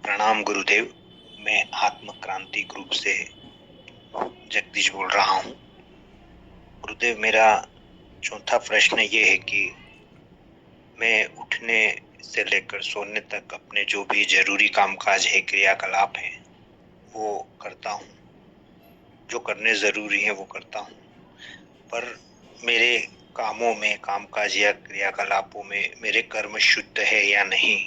प्रणाम गुरुदेव। मैं आत्म क्रांति ग्रुप से जगदीश बोल रहा हूँ। गुरुदेव, मेरा चौथा प्रश्न ये है कि मैं उठने से लेकर सोने तक अपने जो भी जरूरी कामकाज है, क्रियाकलाप है, वो करता हूँ। जो करने जरूरी है वो करता हूँ, पर मेरे कामों में, कामकाज या क्रियाकलापों में मेरे कर्म शुद्ध है या नहीं,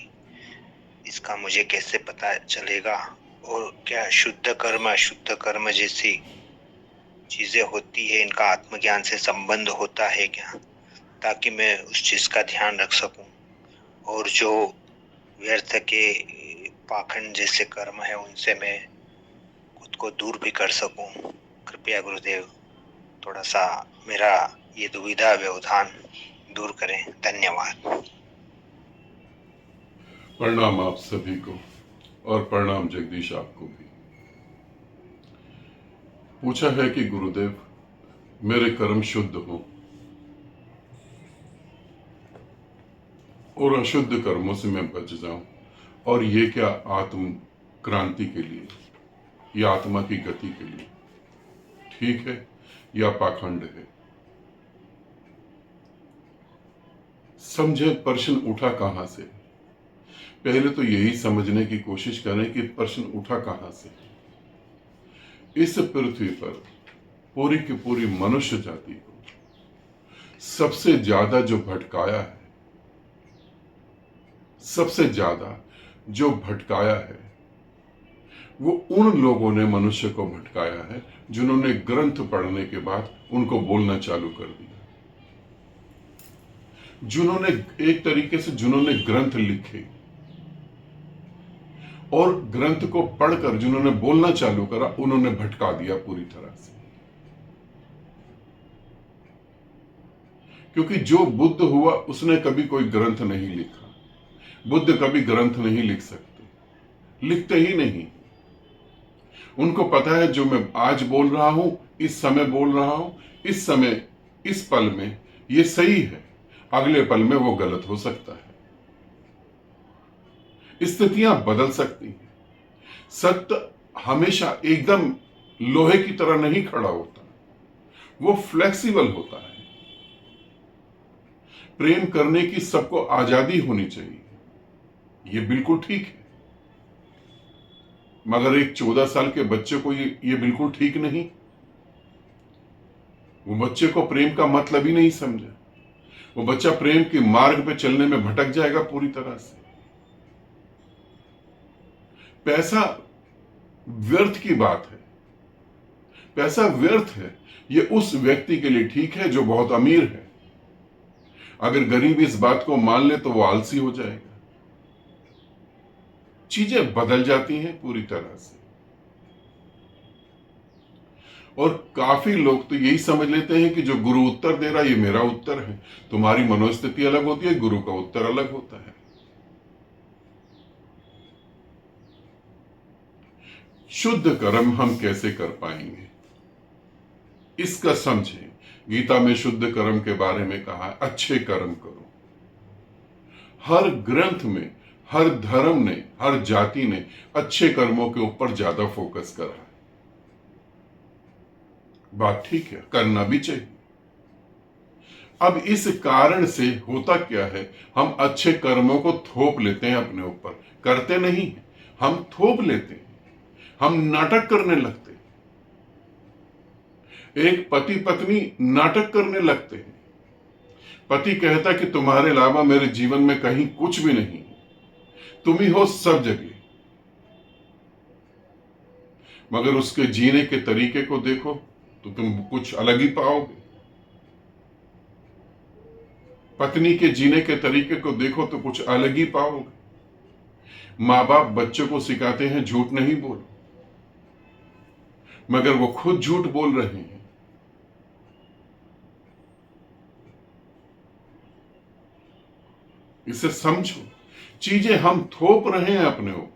इसका मुझे कैसे पता चलेगा? और क्या शुद्ध कर्म अशुद्ध कर्म जैसी चीजें होती है, इनका आत्मज्ञान से संबंध होता है क्या, ताकि मैं उस चीज का ध्यान रख सकूं और जो व्यर्थ के पाखंड जैसे कर्म है उनसे मैं खुद को दूर भी कर सकूं। कृपया गुरुदेव थोड़ा सा मेरा ये दुविधा व्यवधान दूर करें। धन्यवाद। प्रणाम आप सभी को और प्रणाम जगदीश आपको भी। पूछा है कि गुरुदेव मेरे कर्म शुद्ध हो और अशुद्ध कर्मों से मैं बच जाऊं, और ये क्या आत्म क्रांति के लिए या आत्मा की गति के लिए ठीक है या पाखंड है? समझे प्रश्न उठा कहां से। पहले तो यही समझने की कोशिश करें कि प्रश्न उठा कहां से। इस पृथ्वी पर पूरी की पूरी मनुष्य जाति को सबसे ज्यादा जो भटकाया है, सबसे ज्यादा जो भटकाया है, वो उन लोगों ने मनुष्य को भटकाया है जिन्होंने ग्रंथ पढ़ने के बाद उनको बोलना चालू कर दिया। जिन्होंने एक तरीके से जिन्होंने ग्रंथ लिखे और ग्रंथ को पढ़कर जिन्होंने बोलना चालू करा, उन्होंने भटका दिया पूरी तरह से। क्योंकि जो बुद्ध हुआ उसने कभी कोई ग्रंथ नहीं लिखा। बुद्ध कभी ग्रंथ नहीं लिख सकते, लिखते ही नहीं। उनको पता है जो मैं आज बोल रहा हूं, इस समय बोल रहा हूं, इस समय इस पल में ये सही है, अगले पल में वो गलत हो सकता है। स्थितियां बदल सकती हैं। सत्य हमेशा एकदम लोहे की तरह नहीं खड़ा होता, वो फ्लेक्सिबल होता है। प्रेम करने की सबको आजादी होनी चाहिए, ये बिल्कुल ठीक है, मगर एक 14 साल के बच्चे को ये बिल्कुल ठीक नहीं। वो बच्चे को प्रेम का मतलब ही नहीं समझा। वो बच्चा प्रेम के मार्ग पे चलने में भटक जाएगा पूरी तरह से। पैसा व्यर्थ की बात है, पैसा व्यर्थ है, ये उस व्यक्ति के लिए ठीक है जो बहुत अमीर है। अगर गरीब इस बात को मान ले तो वो आलसी हो जाएगा। चीजें बदल जाती हैं पूरी तरह से। और काफी लोग तो यही समझ लेते हैं कि जो गुरु उत्तर दे रहा है ये मेरा उत्तर है। तुम्हारी मनोस्थिति अलग होती है, गुरु का उत्तर अलग होता है। शुद्ध कर्म हम कैसे कर पाएंगे, इसका समझें। गीता में शुद्ध कर्म के बारे में कहा है, अच्छे कर्म करो। हर ग्रंथ में, हर धर्म ने, हर जाति ने अच्छे कर्मों के ऊपर ज्यादा फोकस करा है। बात ठीक है, करना भी चाहिए। अब इस कारण से होता क्या है, हम अच्छे कर्मों को थोप लेते हैं अपने ऊपर, करते नहीं हैं, हम थोप लेते हैं, हम नाटक करने लगते हैं। एक पति पत्नी नाटक करने लगते हैं। पति कहता कि तुम्हारे अलावा मेरे जीवन में कहीं कुछ भी नहीं, तुम ही हो सब जगह। मगर उसके जीने के तरीके को देखो तो तुम कुछ अलग ही पाओगे। पत्नी के जीने के तरीके को देखो तो कुछ अलग ही पाओगे। मां बाप बच्चों को सिखाते हैं झूठ नहीं बोलो, मगर वो खुद झूठ बोल रहे हैं। इसे समझो, चीजें हम थोप रहे हैं अपने ऊपर।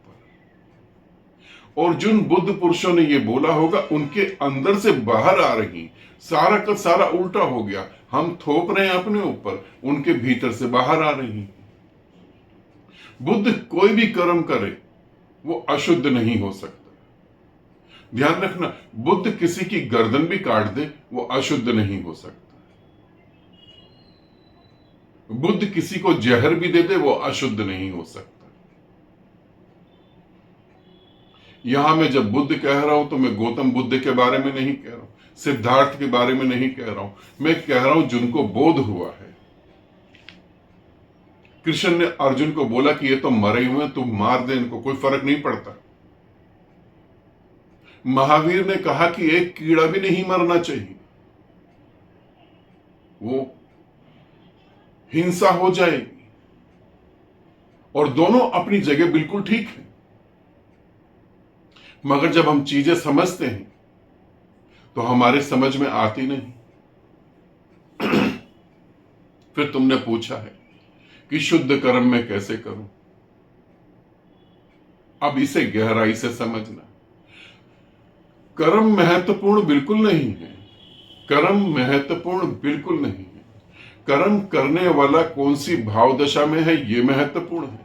और जिन बुद्ध पुरुषों ने ये बोला होगा उनके अंदर से बाहर आ रही, सारा का सारा उल्टा हो गया। हम थोप रहे हैं अपने ऊपर, उनके भीतर से बाहर आ रही। बुद्ध कोई भी कर्म करे वो अशुद्ध नहीं हो सकता। ध्यान रखना, बुद्ध किसी की गर्दन भी काट दे वो अशुद्ध नहीं हो सकता। बुद्ध किसी को जहर भी दे दे वो अशुद्ध नहीं हो सकता। यहां मैं जब बुद्ध कह रहा हूं तो मैं गौतम बुद्ध के बारे में नहीं कह रहा हूं, सिद्धार्थ के बारे में नहीं कह रहा हूं, मैं कह रहा हूं जिनको बोध हुआ है। कृष्ण ने अर्जुन को बोला कि ये तो मरे हुए हैं, तुम मार दे इनको, कोई फर्क नहीं पड़ता। महावीर ने कहा कि एक कीड़ा भी नहीं मरना चाहिए, वो हिंसा हो जाएगी। और दोनों अपनी जगह बिल्कुल ठीक है, मगर जब हम चीजें समझते हैं तो हमारे समझ में आती नहीं। फिर तुमने पूछा है कि शुद्ध कर्म मैं कैसे करूं। अब इसे गहराई से समझना। कर्म महत्वपूर्ण बिल्कुल नहीं है, कर्म महत्वपूर्ण बिल्कुल नहीं है। कर्म करने वाला कौन सी भाव दशा में है यह महत्वपूर्ण है।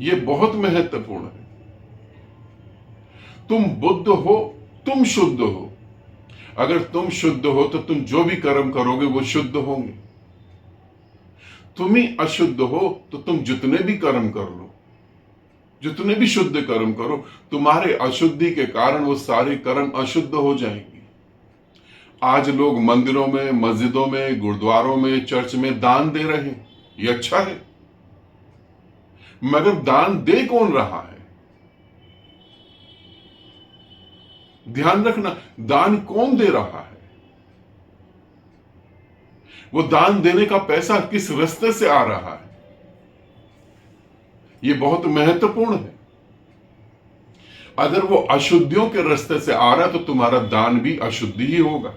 यह बहुत महत्वपूर्ण है। तुम बुद्ध हो, तुम शुद्ध हो। अगर तुम शुद्ध हो तो तुम जो भी कर्म करोगे वो शुद्ध होंगे। तुम ही अशुद्ध हो तो तुम जितने भी कर्म कर लो, जितने भी शुद्ध कर्म करो, तुम्हारे अशुद्धि के कारण वो सारे कर्म अशुद्ध हो जाएंगे। आज लोग मंदिरों में, मस्जिदों में, गुरुद्वारों में, चर्च में दान दे रहे हैं, ये अच्छा है, मगर दान दे कौन रहा है? ध्यान रखना, दान कौन दे रहा है? वो दान देने का पैसा किस रास्ते से आ रहा है? ये बहुत महत्वपूर्ण है। अगर वो अशुद्धियों के रास्ते से आ रहा है तो तुम्हारा दान भी अशुद्धि ही होगा।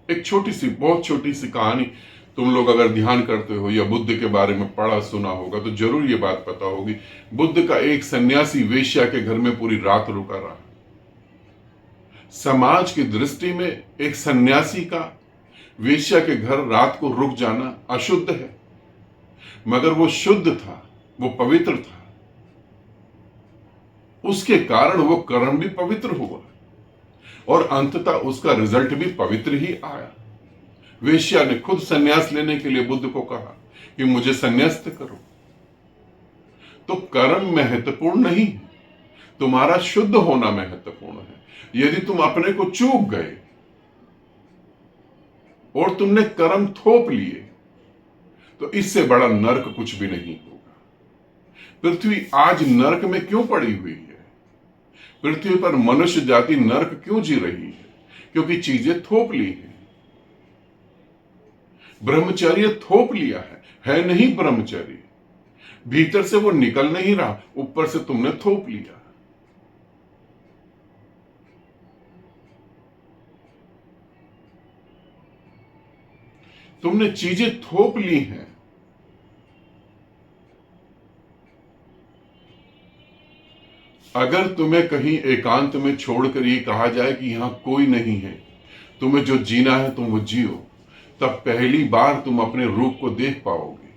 एक छोटी सी, बहुत छोटी सी कहानी, तुम लोग अगर ध्यान करते हो या बुद्ध के बारे में पढ़ा सुना होगा तो जरूर ये बात पता होगी। बुद्ध का एक सन्यासी वेश्या के घर में पूरी रात रुका रहा। समाज की दृष्टि में एक सन्यासी का वेश्या के घर रात को रुक जाना अशुद्ध है, मगर वो शुद्ध था, वो पवित्र था, उसके कारण वो कर्म भी पवित्र हुआ और अंततः उसका रिजल्ट भी पवित्र ही आया। वेश्या ने खुद संन्यास लेने के लिए बुद्ध को कहा कि मुझे संन्यास्त करो। तो कर्म महत्वपूर्ण नहीं है, तुम्हारा शुद्ध होना महत्वपूर्ण है। यदि तुम अपने को चूक गए और तुमने कर्म थोप लिए तो इससे बड़ा नरक कुछ भी नहीं होगा। पृथ्वी आज नरक में क्यों पड़ी हुई है? पृथ्वी पर मनुष्य जाति नरक क्यों जी रही है? क्योंकि चीजें थोप ली है। ब्रह्मचर्य थोप लिया है नहीं ब्रह्मचर्य। भीतर से वो निकल नहीं रहा, ऊपर से तुमने थोप लिया। तुमने चीजें थोप ली हैं। अगर तुम्हें कहीं एकांत में छोड़कर ये कहा जाए कि यहां कोई नहीं है, तुम्हें जो जीना है तुम वो जियो, तब पहली बार तुम अपने रूप को देख पाओगे।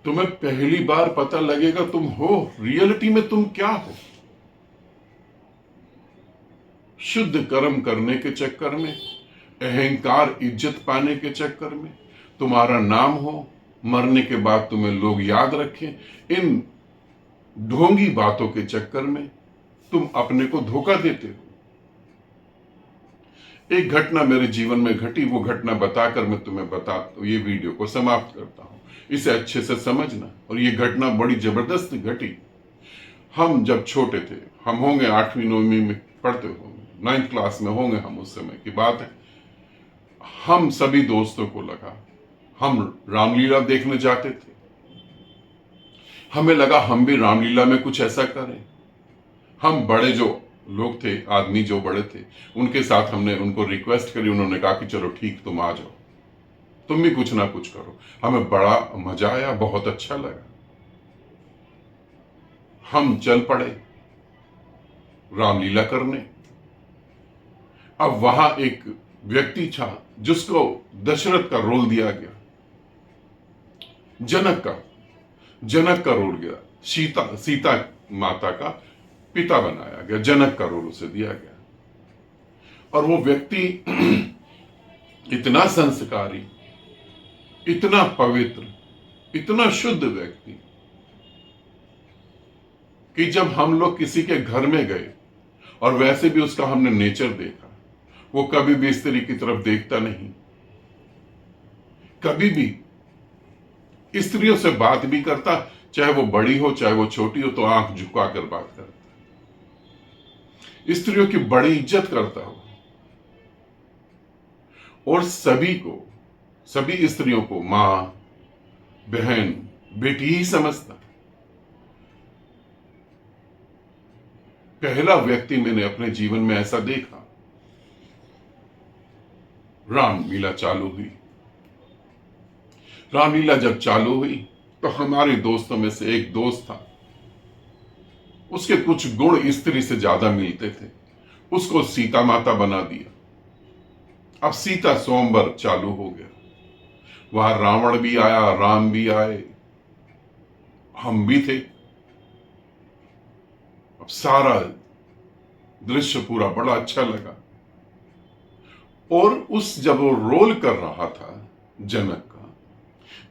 तुम्हें पहली बार पता लगेगा तुम हो, रियलिटी में तुम क्या हो। शुद्ध कर्म करने के चक्कर में, अहंकार इज्जत पाने के चक्कर में, तुम्हारा नाम हो, मरने के बाद तुम्हें लोग याद रखें, इन ढोंगी बातों के चक्कर में तुम अपने को धोखा देते हो। एक घटना मेरे जीवन में घटी, वो घटना बताकर मैं तुम्हें ये वीडियो को समाप्त करता हूं। इसे अच्छे से समझना। और ये घटना बड़ी जबरदस्त घटी। हम जब छोटे थे, हम होंगे 8वीं 9वीं में पढ़ते होंगे, 9th क्लास में होंगे हम, उस समय की बात है। हम सभी दोस्तों को लगा हम रामलीला देखने जाते थे। हमें लगा हम भी रामलीला में कुछ ऐसा करें। हम बड़े जो लोग थे, आदमी जो बड़े थे, उनके साथ हमने उनको रिक्वेस्ट करी। उन्होंने कहा कि चलो ठीक, तुम आ जाओ, तुम भी कुछ ना कुछ करो। हमें बड़ा मजा आया, बहुत अच्छा लगा। हम चल पड़े रामलीला करने। अब वहां एक व्यक्ति था जिसको दशरथ का रोल दिया गया, जनक का रोल गया, सीता माता का पिता बनाया गया, जनक का रोल उसे दिया गया। और वो व्यक्ति इतना संस्कारी, इतना पवित्र, इतना शुद्ध व्यक्ति कि जब हम लोग किसी के घर में गए और वैसे भी उसका हमने नेचर देखा, वो कभी भी स्त्री की तरफ देखता नहीं, कभी भी स्त्रियों से बात भी करता, चाहे वो बड़ी हो चाहे वो छोटी हो, तो आंख झुकाकर बात करता, स्त्रियों की बड़ी इज्जत करता हो और सभी स्त्रियों को मां, बहन, बेटी ही समझता। पहला व्यक्ति मैंने अपने जीवन में ऐसा देखा। रामलीला चालू हुई। रामलीला जब चालू हुई तो हमारे दोस्तों में से एक दोस्त था, उसके कुछ गुण स्त्री से ज्यादा मिलते थे, उसको सीता माता बना दिया। अब सीता स्वयंवर चालू हो गया, वहां रावण भी आया, राम भी आए, हम भी थे। अब सारा दृश्य पूरा बड़ा अच्छा लगा। और उस जब वो रोल कर रहा था जनक का,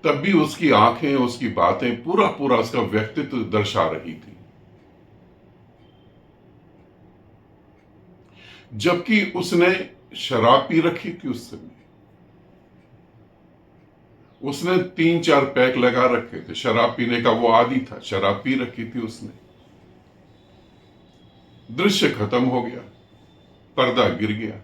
तब भी उसकी आंखें, उसकी बातें, पूरा पूरा उसका व्यक्तित्व दर्शा रही थी। जबकि उसने शराब पी रखी थी उस समय, उसने 3-4 पैक लगा रखे थे, शराब पीने का वो आदी था, शराब पी रखी थी उसने। दृश्य खत्म हो गया, पर्दा गिर गया।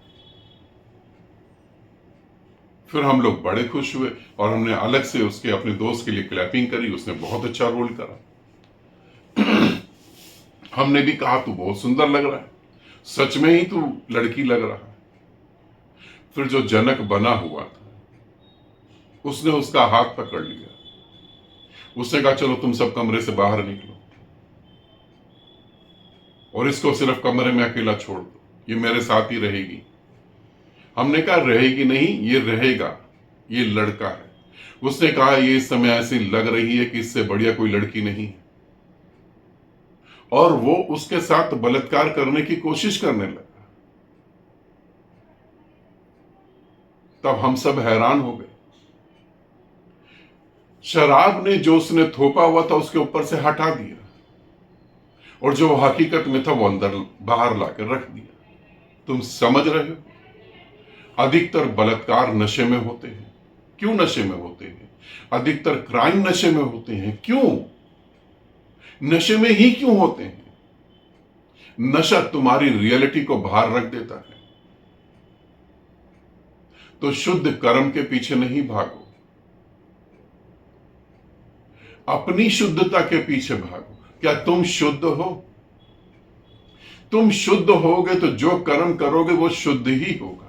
फिर हम लोग बड़े खुश हुए और हमने अलग से उसके अपने दोस्त के लिए क्लैपिंग करी, उसने बहुत अच्छा रोल करा। हमने भी कहा तू बहुत सुंदर लग रहा है, सच में ही तू लड़की लग रहा है। फिर जो जनक बना हुआ था उसने उसका हाथ पकड़ लिया, उसने कहा चलो तुम सब कमरे से बाहर निकलो और इसको सिर्फ कमरे में अकेला छोड़ दो, ये मेरे साथ ही रहेगी। हमने कहा रहेगी नहीं, ये रहेगा, ये लड़का है। उसने कहा ये इस समय ऐसी लग रही है कि इससे बढ़िया कोई लड़की नहीं है, और वो उसके साथ बलात्कार करने की कोशिश करने लगा। तब हम सब हैरान हो गए। शराब ने जो उसने थोपा हुआ था उसके ऊपर से हटा दिया, और जो हकीकत में था वो अंदर बाहर लाकर रख दिया। तुम समझ रहे हो, अधिकतर बलात्कार नशे में होते हैं। क्यों नशे में होते हैं? अधिकतर क्राइम नशे में होते हैं। क्यों नशे में ही क्यों होते हैं? नशा तुम्हारी रियलिटी को बाहर रख देता है। तो शुद्ध कर्म के पीछे नहीं भागो, अपनी शुद्धता के पीछे भागो। क्या तुम शुद्ध हो? तुम शुद्ध होगे तो जो कर्म करोगे वो शुद्ध ही होगा।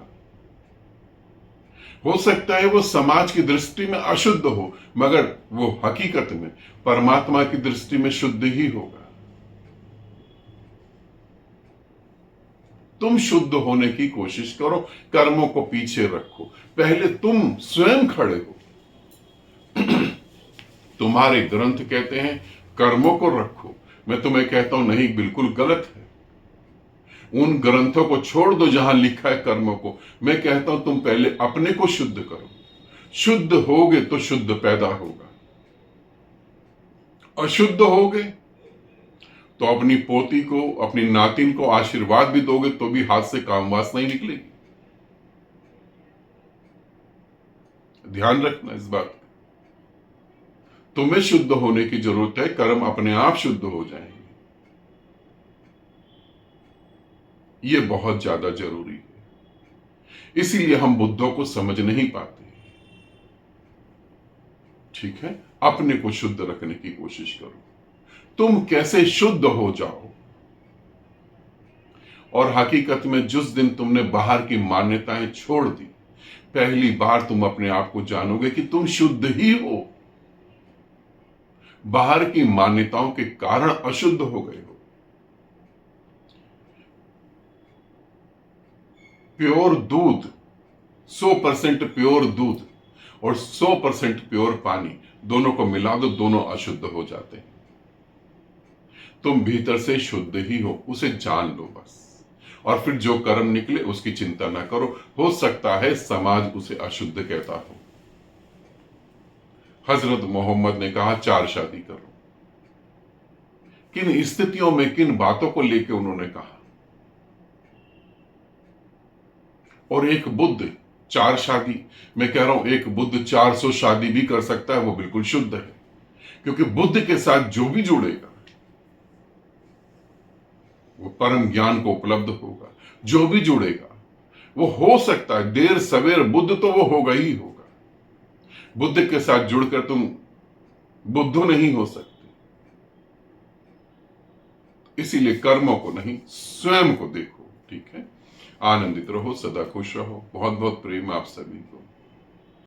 हो सकता है वो समाज की दृष्टि में अशुद्ध हो, मगर वो हकीकत में परमात्मा की दृष्टि में शुद्ध ही होगा। तुम शुद्ध होने की कोशिश करो, कर्मों को पीछे रखो। पहले तुम स्वयं खड़े हो। तुम्हारे ग्रंथ कहते हैं कर्मों को रखो, मैं तुम्हें कहता हूं नहीं, बिल्कुल गलत है। उन ग्रंथों को छोड़ दो जहां लिखा है कर्मों को। मैं कहता हूं तुम पहले अपने को शुद्ध करो। शुद्ध होगे तो शुद्ध पैदा होगा। अशुद्ध होगे तो अपनी पोती को, अपनी नातिन को आशीर्वाद भी दोगे तो भी हाथ से काम वासना ही निकलेगी। ध्यान रखना इस बात का। तुम्हें शुद्ध होने की जरूरत है, कर्म अपने आप शुद्ध हो जाएंगे। ये बहुत ज्यादा जरूरी है। इसीलिए हम बुद्धों को समझ नहीं पाते। ठीक है, अपने को शुद्ध रखने की कोशिश करो। तुम कैसे शुद्ध हो जाओ, और हकीकत में जिस दिन तुमने बाहर की मान्यताएं छोड़ दी, पहली बार तुम अपने आप को जानोगे कि तुम शुद्ध ही हो। बाहर की मान्यताओं के कारण अशुद्ध हो गए हो। प्योर दूध, 100% प्योर दूध और 100% प्योर पानी दोनों को मिला दो, दोनों अशुद्ध हो जाते हैं। तुम भीतर से शुद्ध ही हो, उसे जान लो बस। और फिर जो कर्म निकले उसकी चिंता ना करो। हो सकता है समाज उसे अशुद्ध कहता हो। हजरत मोहम्मद ने कहा 4 शादी करो। किन स्थितियों में, किन बातों को लेकर उन्होंने कहा? और एक बुद्ध 4 शादी, मैं कह रहा हूं एक बुद्ध 400 शादी भी कर सकता है, वो बिल्कुल शुद्ध है। क्योंकि बुद्ध के साथ जो भी जुड़ेगा वो परम ज्ञान को उपलब्ध होगा। जो भी जुड़ेगा वो हो सकता है देर सवेर बुद्ध तो वो होगा ही होगा। बुद्ध के साथ जुड़कर तुम बुद्धू नहीं हो सकते। इसीलिए कर्मों को नहीं, स्वयं को देखो। ठीक है, आनंदित रहो, सदा खुश रहो। बहुत बहुत प्रेम आप सभी को।